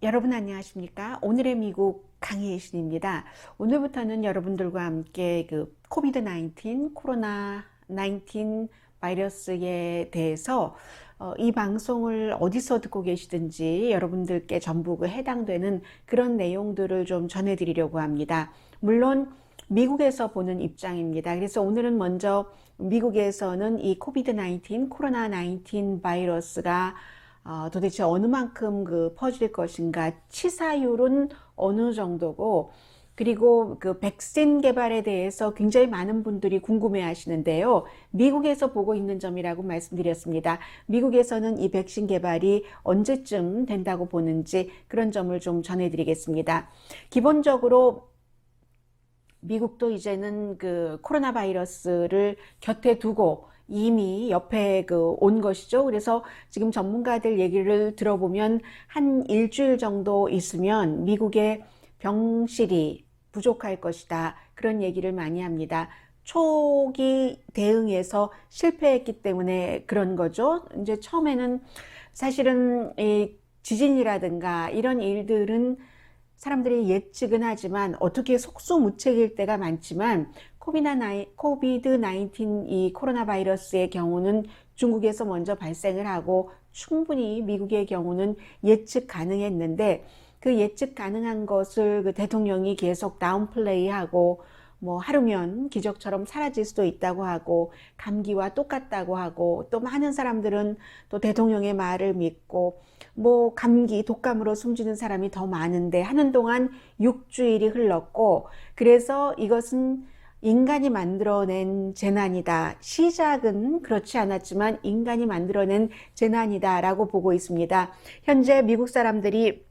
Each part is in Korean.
여러분 안녕하십니까? 오늘의 미국 강혜의 신입니다. 오늘부터는 여러분들과 함께 코비드 19, 코로나 19 바이러스에 대해서 이 방송을 어디서 듣고 계시든지 여러분들께 전부 해당되는 그런 내용들을 좀 전해드리려고 합니다. 물론 미국에서 보는 입장입니다. 그래서 오늘은 먼저 미국에서는 이 코비드 19, 코로나 19 바이러스가 도대체 어느 만큼 퍼질 것인가, 치사율은 어느 정도고, 그리고 백신 개발에 대해서 굉장히 많은 분들이 궁금해 하시는데요. 미국에서 보고 있는 점이라고 말씀드렸습니다. 미국에서는 이 백신 개발이 언제쯤 된다고 보는지 그런 점을 좀 전해드리겠습니다. 기본적으로 미국도 이제는 코로나 바이러스를 곁에 두고 이미 옆에 온 것이죠. 그래서 지금 전문가들 얘기를 들어보면 한 일주일 정도 있으면 미국의 병실이 부족할 것이다. 그런 얘기를 많이 합니다. 초기 대응에서 실패했기 때문에 그런 거죠. 이제 처음에는 사실은 이 지진이라든가 이런 일들은 사람들이 예측은 하지만 어떻게 속수무책일 때가 많지만 코비드 19 이 코로나 바이러스의 경우는 중국에서 먼저 발생을 하고 충분히 미국의 경우는 예측 가능했는데 그 예측 가능한 것을 대통령이 계속 다운플레이하고 뭐 하루면 기적처럼 사라질 수도 있다고 하고 감기와 똑같다고 하고 또 많은 사람들은 또 대통령의 말을 믿고 뭐 감기 독감으로 숨지는 사람이 더 많은데 하는 동안 6주일이 흘렀고 그래서 이것은 인간이 만들어낸 재난이다. 시작은 그렇지 않았지만 인간이 만들어낸 재난이다 라고 보고 있습니다. 현재 미국 사람들이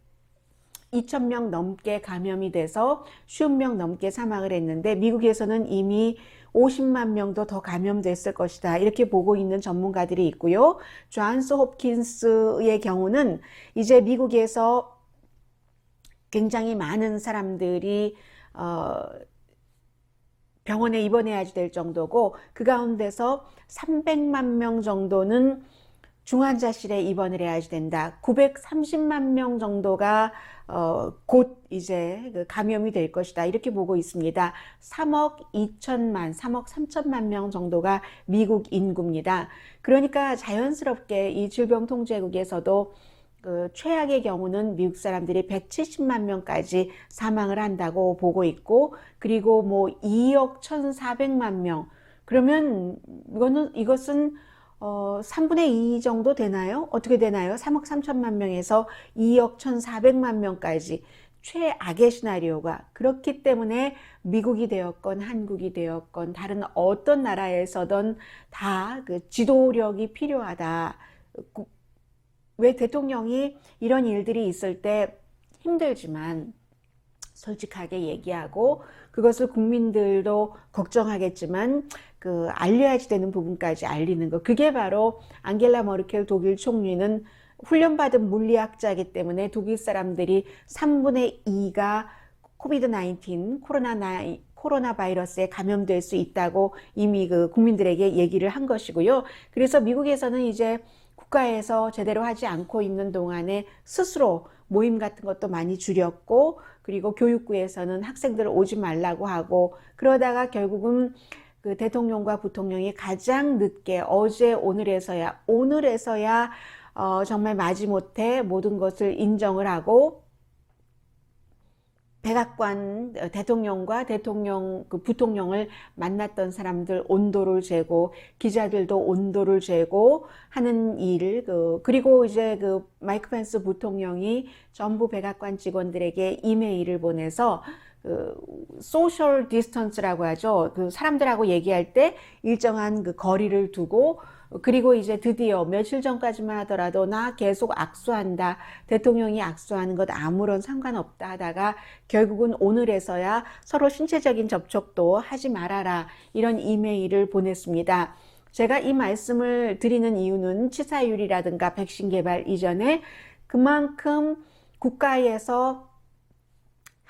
2,000명 넘게 감염이 돼서 50명 넘게 사망을 했는데 미국에서는 이미 50만 명도 더 감염됐을 것이다. 이렇게 보고 있는 전문가들이 있고요. 존스 홉킨스의 경우는 이제 미국에서 굉장히 많은 사람들이 병원에 입원해야 될 정도고 그 가운데서 300만 명 정도는 중환자실에 입원을 해야 된다. 930만 명 정도가 곧 이제 감염이 될 것이다. 이렇게 보고 있습니다. 3억 2천만, 3억 3천만 명 정도가 미국 인구입니다. 그러니까 자연스럽게 이 질병통제국에서도 최악의 경우는 미국 사람들이 170만 명까지 사망을 한다고 보고 있고, 그리고 뭐 2억 1,400만 명. 그러면 이것은 3분의 2 정도 되나요? 어떻게 되나요? 3억 3천만 명에서 2억 1,400만 명까지 최악의 시나리오가 그렇기 때문에 미국이 되었건 한국이 되었건 다른 어떤 나라에서든 다 지도력이 필요하다. 왜 대통령이 이런 일들이 있을 때 힘들지만 솔직하게 얘기하고 그것을 국민들도 걱정하겠지만 알려야지 되는 부분까지 알리는 것. 그게 바로 안겔라 머르켈 독일 총리는 훈련받은 물리학자이기 때문에 독일 사람들이 3분의 2가 코비드 19 코로나 바이러스에 감염될 수 있다고 이미 국민들에게 얘기를 한 것이고요. 그래서 미국에서는 이제 국가에서 제대로 하지 않고 있는 동안에 스스로 모임 같은 것도 많이 줄였고 그리고 교육부에서는 학생들 오지 말라고 하고 그러다가 결국은 대통령과 부통령이 가장 늦게 어제 오늘에서야 정말 마지못해 모든 것을 인정을 하고 백악관 대통령과 부통령을 만났던 사람들 온도를 재고 기자들도 온도를 재고 하는 일 그리고 이제 마이크 펜스 부통령이 전부 백악관 직원들에게 이메일을 보내서 소셜 디스턴스라고 하죠. 사람들하고 얘기할 때 일정한 거리를 두고 그리고 이제 드디어 며칠 전까지만 하더라도 나 계속 악수한다. 대통령이 악수하는 것 아무런 상관없다 하다가 결국은 오늘에서야 서로 신체적인 접촉도 하지 말아라. 이런 이메일을 보냈습니다. 제가 이 말씀을 드리는 이유는 치사율이라든가 백신 개발 이전에 그만큼 국가에서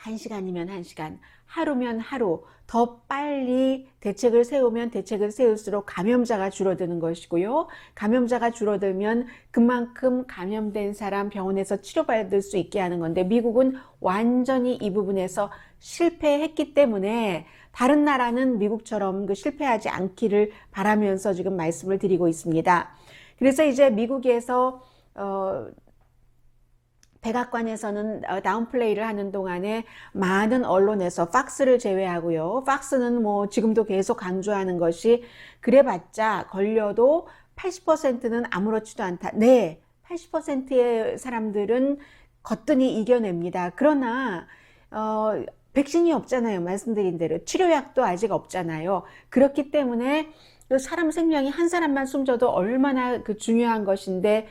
1시간이면 1시간, 하루면 하루, 더 빨리 대책을 세우면 대책을 세울수록 감염자가 줄어드는 것이고요. 감염자가 줄어들면 그만큼 감염된 사람 병원에서 치료받을 수 있게 하는 건데, 미국은 완전히 이 부분에서 실패했기 때문에 다른 나라는 미국처럼 실패하지 않기를 바라면서 지금 말씀을 드리고 있습니다. 그래서 이제 미국에서 백악관에서는 다운플레이를 하는 동안에 많은 언론에서 팍스를 제외하고요. 팍스는 뭐 지금도 계속 강조하는 것이 그래봤자 걸려도 80%는 아무렇지도 않다. 네, 80%의 사람들은 거뜬히 이겨냅니다. 그러나 백신이 없잖아요. 말씀드린 대로 치료약도 아직 없잖아요. 그렇기 때문에 사람 생명이 한 사람만 숨져도 얼마나 중요한 것인데,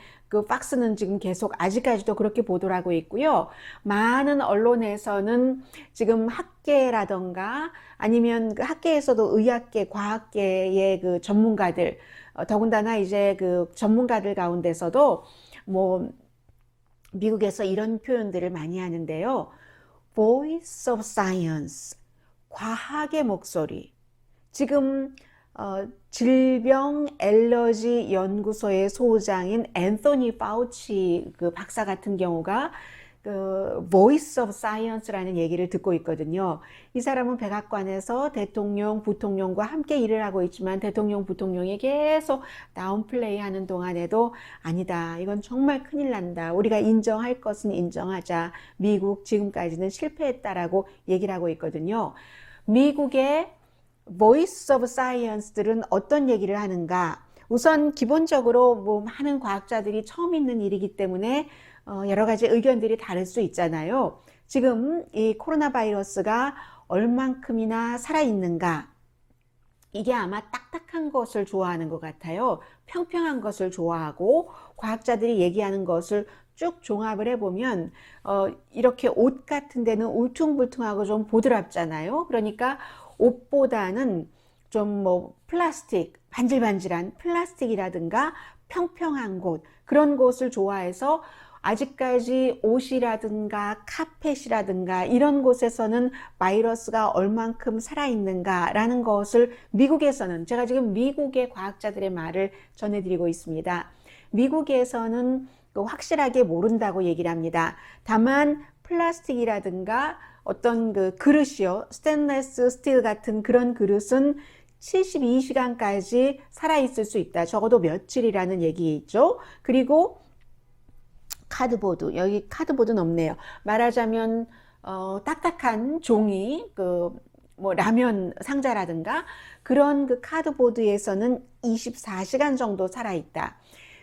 팍스는 지금 계속 아직까지도 그렇게 보도를 하고 있고요. 많은 언론에서는 지금 학계라던가 아니면 학계에서도 의학계, 과학계의 전문가들, 더군다나 이제 전문가들 가운데서도 뭐 미국에서 이런 표현들을 많이 하는데요. Voice of Science, 과학의 목소리. 지금 질병 알러지 연구소의 소장인 앤서니 파우치 박사 같은 경우가 Voice of Science라는 얘기를 듣고 있거든요. 이 사람은 백악관에서 대통령, 부통령과 함께 일을 하고 있지만 대통령, 부통령이 계속 다운플레이 하는 동안에도 아니다, 이건 정말 큰일 난다, 우리가 인정할 것은 인정하자, 미국 지금까지는 실패했다라고 얘기를 하고 있거든요. 미국의 Voice of Science들은 어떤 얘기를 하는가? 우선 기본적으로 뭐 많은 과학자들이 처음 있는 일이기 때문에 여러 가지 의견들이 다를 수 있잖아요. 지금 이 코로나 바이러스가 얼만큼이나 살아있는가? 이게 아마 딱딱한 것을 좋아하는 것 같아요. 평평한 것을 좋아하고, 과학자들이 얘기하는 것을 쭉 종합을 해보면 이렇게 옷 같은 데는 울퉁불퉁하고 좀 보드랍잖아요. 그러니까 옷보다는 좀 뭐 플라스틱, 반질반질한 플라스틱이라든가 평평한 곳, 그런 곳을 좋아해서 아직까지 옷이라든가 카펫이라든가 이런 곳에서는 바이러스가 얼만큼 살아있는가라는 것을 미국에서는, 제가 지금 미국의 과학자들의 말을 전해드리고 있습니다. 미국에서는 확실하게 모른다고 얘기를 합니다. 다만 플라스틱이라든가 어떤 그릇이요, 스테인리스 스틸 같은 그런 그릇은 72시간까지 살아있을 수 있다. 적어도 며칠이라는 얘기죠. 그리고 카드보드, 여기 카드보드는 없네요. 말하자면 딱딱한 종이, 뭐 라면 상자라든가 그런 카드보드에서는 24시간 정도 살아있다.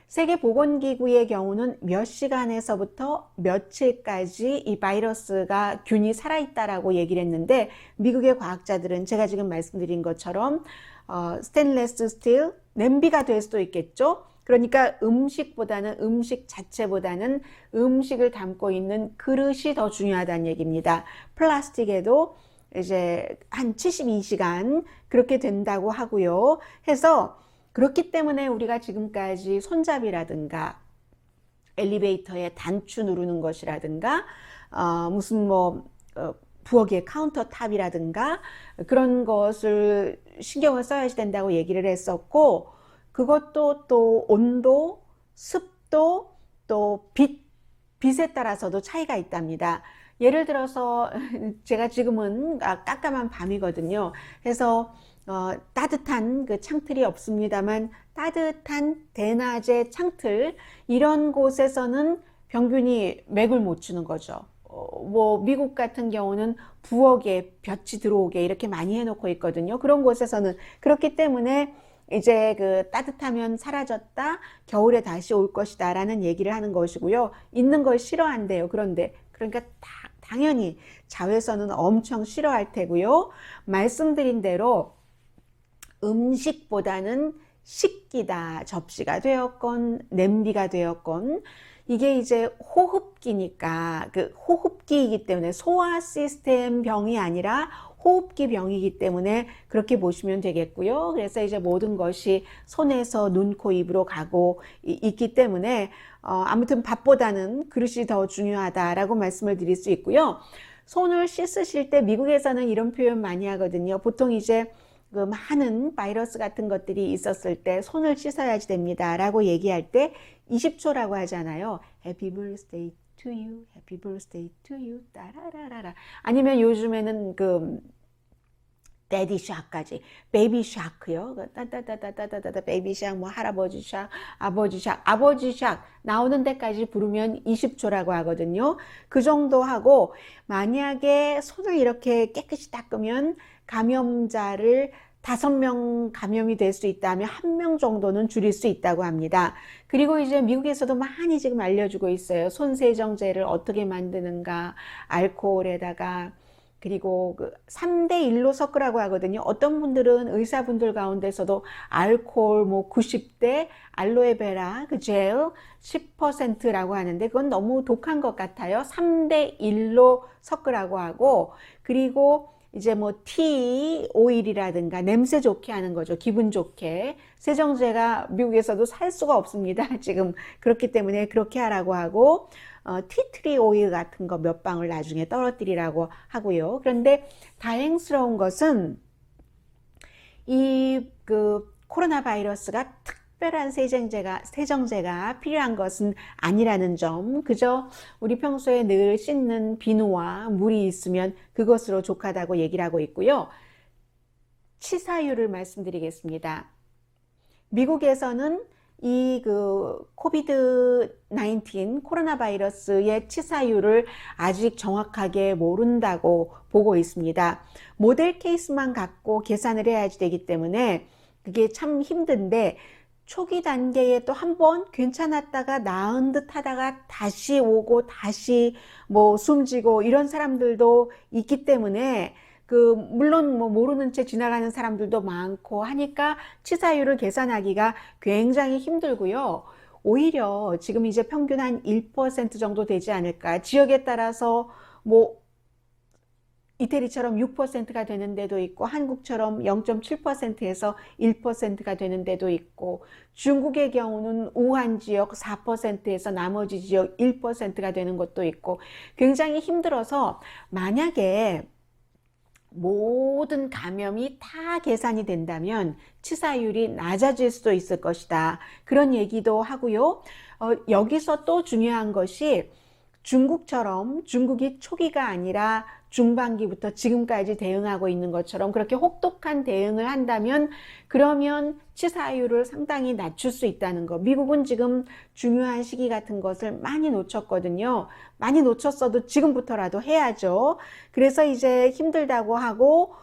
세계보건기구의 경우는 몇 시간에서부터 며칠까지 이 바이러스가 균이 살아있다라고 얘기를 했는데, 미국의 과학자들은 제가 지금 말씀드린 것처럼 스테인리스 스틸, 냄비가 될 수도 있겠죠. 그러니까 음식 자체보다는 음식을 담고 있는 그릇이 더 중요하다는 얘기입니다. 플라스틱에도 이제 한 72시간 그렇게 된다고 하고요. 해서 그렇기 때문에 우리가 지금까지 손잡이라든가 엘리베이터에 단추 누르는 것이라든가 무슨 부엌의 카운터탑이라든가 그런 것을 신경을 써야 된다고 얘기를 했었고, 그것도 또 온도, 습도, 또 빛에 따라서도 차이가 있답니다. 예를 들어서 제가 지금은 깜깜한 밤이거든요. 그래서 따뜻한 창틀이 없습니다만 따뜻한 대낮의 창틀, 이런 곳에서는 병균이 맥을 못 추는 거죠. 뭐 미국 같은 경우는 부엌에 볕이 들어오게 이렇게 많이 해놓고 있거든요. 그런 곳에서는. 그렇기 때문에 이제 따뜻하면 사라졌다, 겨울에 다시 올 것이다 라는 얘기를 하는 것이고요. 있는 걸 싫어한대요. 그러니까 당연히 자외선은 엄청 싫어할 테고요. 말씀드린 대로 음식보다는 식기다, 접시가 되었건 냄비가 되었건, 이게 이제 호흡기니까, 호흡기이기 때문에 소화 시스템 병이 아니라 호흡기 병이기 때문에 그렇게 보시면 되겠고요. 그래서 이제 모든 것이 손에서 눈, 코, 입으로 가고 있기 때문에 아무튼 밥보다는 그릇이 더 중요하다라고 말씀을 드릴 수 있고요. 손을 씻으실 때 미국에서는 이런 표현 많이 하거든요. 보통 이제 그 많은 바이러스 같은 것들이 있었을 때 손을 씻어야지 됩니다 라고 얘기할 때 20초라고 하잖아요. Happy birthday to you, happy birthday to you, 따라라라라. 아니면 요즘에는 그 데디 샤크까지, 베이비 샤크요. 따따따따따따따 베이비 샤크, 뭐 할아버지 샤크, 아버지 샤크, 아버지 샤크 나오는 데까지 부르면 20초라고 하거든요. 그 정도 하고 만약에 손을 이렇게 깨끗이 닦으면 감염자를 5명 감염이 될 수 있다면 1명 정도는 줄일 수 있다고 합니다. 그리고 이제 미국에서도 많이 지금 알려주고 있어요. 손 세정제를 어떻게 만드는가, 알코올에다가 그리고 그 3대1로 섞으라고 하거든요. 어떤 분들은 의사분들 가운데서도 알코올 뭐 90대, 알로에베라 그 젤 10%라고 하는데 그건 너무 독한 것 같아요. 3대1로 섞으라고 하고 그리고 이제 뭐 티 오일이라든가 냄새 좋게 하는 거죠. 기분 좋게. 세정제가 미국에서도 살 수가 없습니다. 지금 그렇기 때문에 그렇게 하라고 하고 티트리 오일 같은 거 몇 방울 나중에 떨어뜨리라고 하고요. 그런데 다행스러운 것은 이 그 코로나 바이러스가 특별한 세정제가 필요한 것은 아니라는 점, 그저 우리 평소에 늘 씻는 비누와 물이 있으면 그것으로 족하다고 얘기를 하고 있고요. 치사율을 말씀드리겠습니다. 미국에서는 이 그 코비드-19 코로나 바이러스의 치사율을 아직 정확하게 모른다고 보고 있습니다. 모델 케이스만 갖고 계산을 해야지 되기 때문에 그게 참 힘든데 초기 단계에 또 한 번 괜찮았다가 나은 듯 하다가 다시 오고 다시 뭐 숨지고 이런 사람들도 있기 때문에 그 물론 뭐 모르는 채 지나가는 사람들도 많고 하니까 치사율을 계산하기가 굉장히 힘들고요. 오히려 지금 이제 평균 한 1% 정도 되지 않을까. 지역에 따라서 뭐 이태리처럼 6%가 되는 데도 있고 한국처럼 0.7%에서 1%가 되는 데도 있고 중국의 경우는 우한 지역 4%에서 나머지 지역 1%가 되는 것도 있고 굉장히 힘들어서 만약에 모든 감염이 다 계산이 된다면 치사율이 낮아질 수도 있을 것이다. 그런 얘기도 하고요. 여기서 또 중요한 것이 중국처럼 중국이 초기가 아니라 중반기부터 지금까지 대응하고 있는 것처럼 그렇게 혹독한 대응을 한다면 그러면 치사율을 상당히 낮출 수 있다는 거. 미국은 지금 중요한 시기 같은 것을 많이 놓쳤거든요. 많이 놓쳤어도 지금부터라도 해야죠. 그래서 이제 힘들다고 하고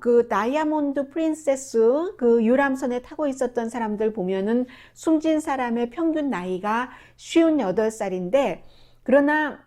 그 다이아몬드 프린세스 그 유람선에 타고 있었던 사람들 보면은 숨진 사람의 평균 나이가 58살인데 그러나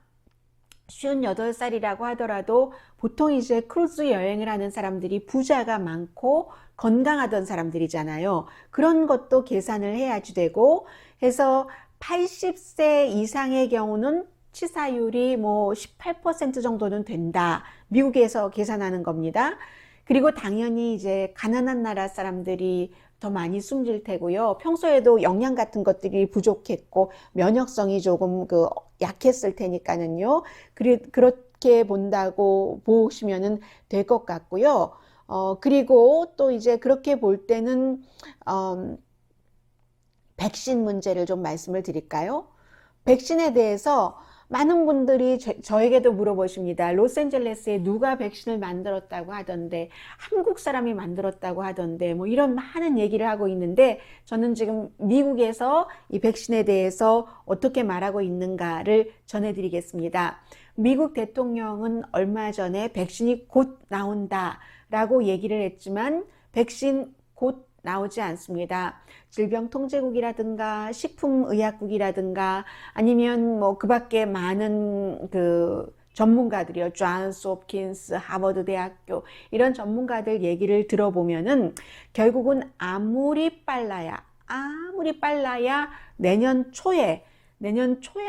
58살이라고 하더라도 보통 이제 크루즈 여행을 하는 사람들이 부자가 많고 건강하던 사람들이잖아요. 그런 것도 계산을 해야지 되고 해서 80세 이상의 경우는 치사율이 뭐 18% 정도는 된다. 미국에서 계산하는 겁니다. 그리고 당연히 이제 가난한 나라 사람들이 더 많이 숨질 테고요. 평소에도 영양 같은 것들이 부족했고 면역성이 조금 그 약했을 테니까는요. 그렇게 본다고 보시면은 될 것 같고요. 그리고 또 이제 그렇게 볼 때는 백신 문제를 좀 말씀을 드릴까요? 백신에 대해서 많은 분들이 저에게도 물어보십니다. 로스앤젤레스에 누가 백신을 만들었다고 하던데 한국 사람이 만들었다고 하던데 뭐 이런 많은 얘기를 하고 있는데 저는 지금 미국에서 이 백신에 대해서 어떻게 말하고 있는가를 전해드리겠습니다. 미국 대통령은 얼마 전에 백신이 곧 나온다라고 얘기를 했지만 백신 곧 나오지 않습니다. 질병통제국이라든가 식품의약국이라든가 아니면 뭐 그 밖에 많은 그 전문가들이요. 존스 홉킨스, 하버드 대학교 이런 전문가들 얘기를 들어보면은 결국은 아무리 빨라야 내년 초에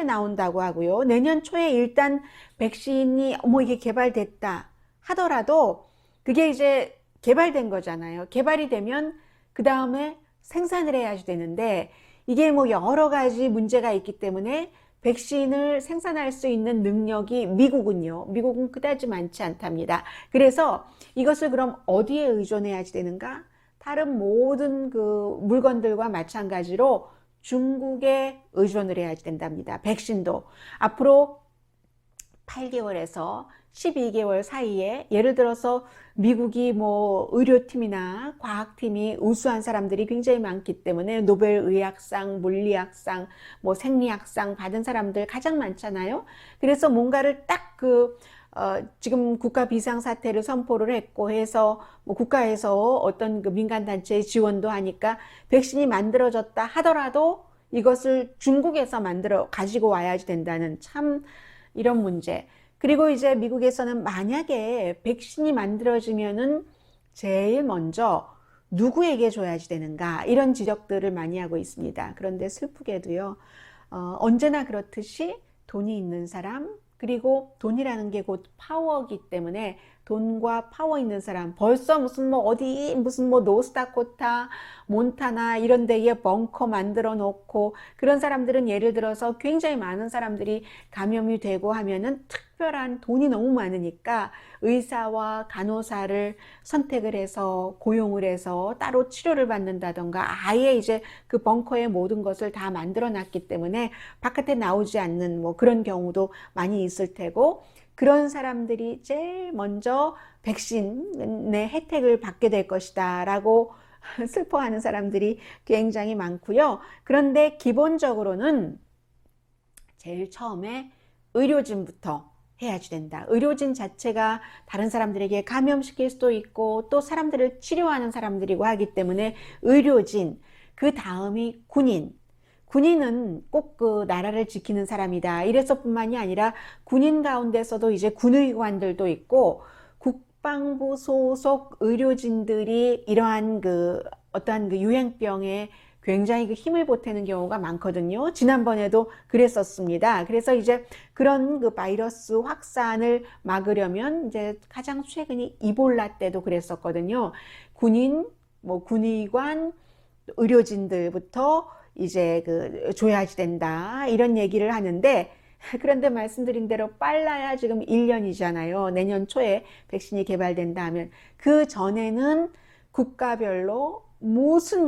나온다고 하고요. 내년 초에 일단 백신이 이게 개발됐다 하더라도 그게 이제 개발된 거잖아요. 개발이 되면 그 다음에 생산을 해야지 되는데 이게 뭐 여러 가지 문제가 있기 때문에 백신을 생산할 수 있는 능력이 미국은 그다지 많지 않답니다. 그래서 이것을 그럼 어디에 의존해야지 되는가? 다른 모든 그 물건들과 마찬가지로 중국에 의존을 해야지 된답니다. 백신도 앞으로 8개월에서 12개월 사이에 예를 들어서 미국이 뭐 의료팀이나 과학팀이 우수한 사람들이 굉장히 많기 때문에 노벨 의학상, 물리학상, 뭐 생리학상 받은 사람들 가장 많잖아요. 그래서 뭔가를 딱 지금 국가 비상사태를 선포를 했고 해서 뭐 국가에서 어떤 그 민간단체의 지원도 하니까 백신이 만들어졌다 하더라도 이것을 중국에서 가지고 와야지 된다는 참 이런 문제. 그리고 이제 미국에서는 만약에 백신이 만들어지면은 제일 먼저 누구에게 줘야지 되는가 이런 지적들을 많이 하고 있습니다. 그런데 슬프게도요, 언제나 그렇듯이 돈이 있는 사람, 그리고 돈이라는 게 곧 파워이기 때문에 돈과 파워 있는 사람, 벌써 무슨 뭐 노스다코타, 몬타나 이런 데에 벙커 만들어 놓고 그런 사람들은 예를 들어서 굉장히 많은 사람들이 감염이 되고 하면은 특별한 돈이 너무 많으니까 의사와 간호사를 선택을 해서 고용을 해서 따로 치료를 받는다던가 아예 이제 그 벙커에 모든 것을 다 만들어 놨기 때문에 바깥에 나오지 않는 뭐 그런 경우도 많이 있을 테고 그런 사람들이 제일 먼저 백신의 혜택을 받게 될 것이다 라고 슬퍼하는 사람들이 굉장히 많고요. 그런데 기본적으로는 제일 처음에 의료진부터 해야지 된다. 의료진 자체가 다른 사람들에게 감염시킬 수도 있고 또 사람들을 치료하는 사람들이고 하기 때문에 의료진, 그 다음이 군인은 꼭 그 나라를 지키는 사람이다. 이래서뿐만이 아니라 군인 가운데서도 이제 군의관들도 있고 국방부 소속 의료진들이 이러한 그 어떠한 그 유행병에 굉장히 그 힘을 보태는 경우가 많거든요. 지난번에도 그랬었습니다. 그래서 이제 그런 그 바이러스 확산을 막으려면 이제 가장 최근이 이볼라 때도 그랬었거든요. 군인, 뭐 군의관, 의료진들부터 이제 줘야지 된다. 이런 얘기를 하는데 그런데 말씀드린 대로 빨라야 지금 1년이잖아요. 내년 초에 백신이 개발된다 하면 그 전에는 국가별로 무슨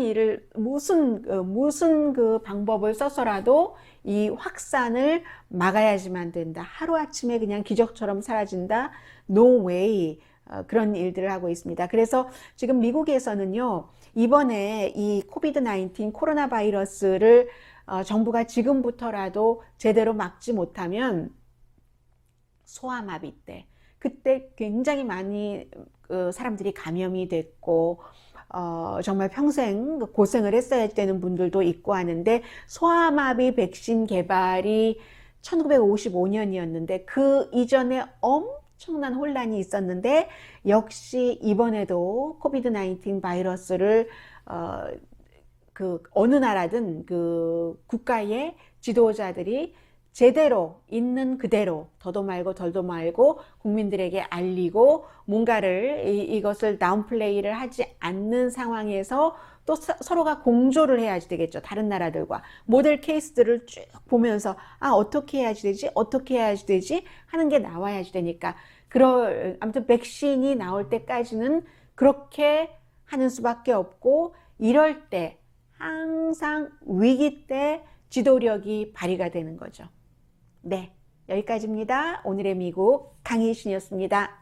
그 방법을 써서라도 이 확산을 막아야지만 된다. 하루아침에 그냥 기적처럼 사라진다. No way. 그런 일들을 하고 있습니다. 그래서 지금 미국에서는요, 이번에 이 코비드-19 코로나 바이러스를 정부가 지금부터라도 제대로 막지 못하면 소아마비 때, 그때 굉장히 많이 사람들이 감염이 됐고 정말 평생 고생을 했어야 되는 분들도 있고 하는데 소아마비 백신 개발이 1955년이었는데 그 이전에 엄청난 혼란이 있었는데 역시 이번에도 코비드-19 바이러스를 어느 나라든 그 국가의 지도자들이 제대로 있는 그대로 더도 말고 덜도 말고 국민들에게 알리고 뭔가를 이것을 다운플레이를 하지 않는 상황에서 또 서로가 공조를 해야지 되겠죠. 다른 나라들과 모델 케이스들을 쭉 보면서 어떻게 해야지 되지 하는 게 나와야지 되니까 아무튼 백신이 나올 때까지는 그렇게 하는 수밖에 없고 이럴 때 항상 위기 때 지도력이 발휘가 되는 거죠. 네, 여기까지입니다. 오늘의 미국 강희신이었습니다.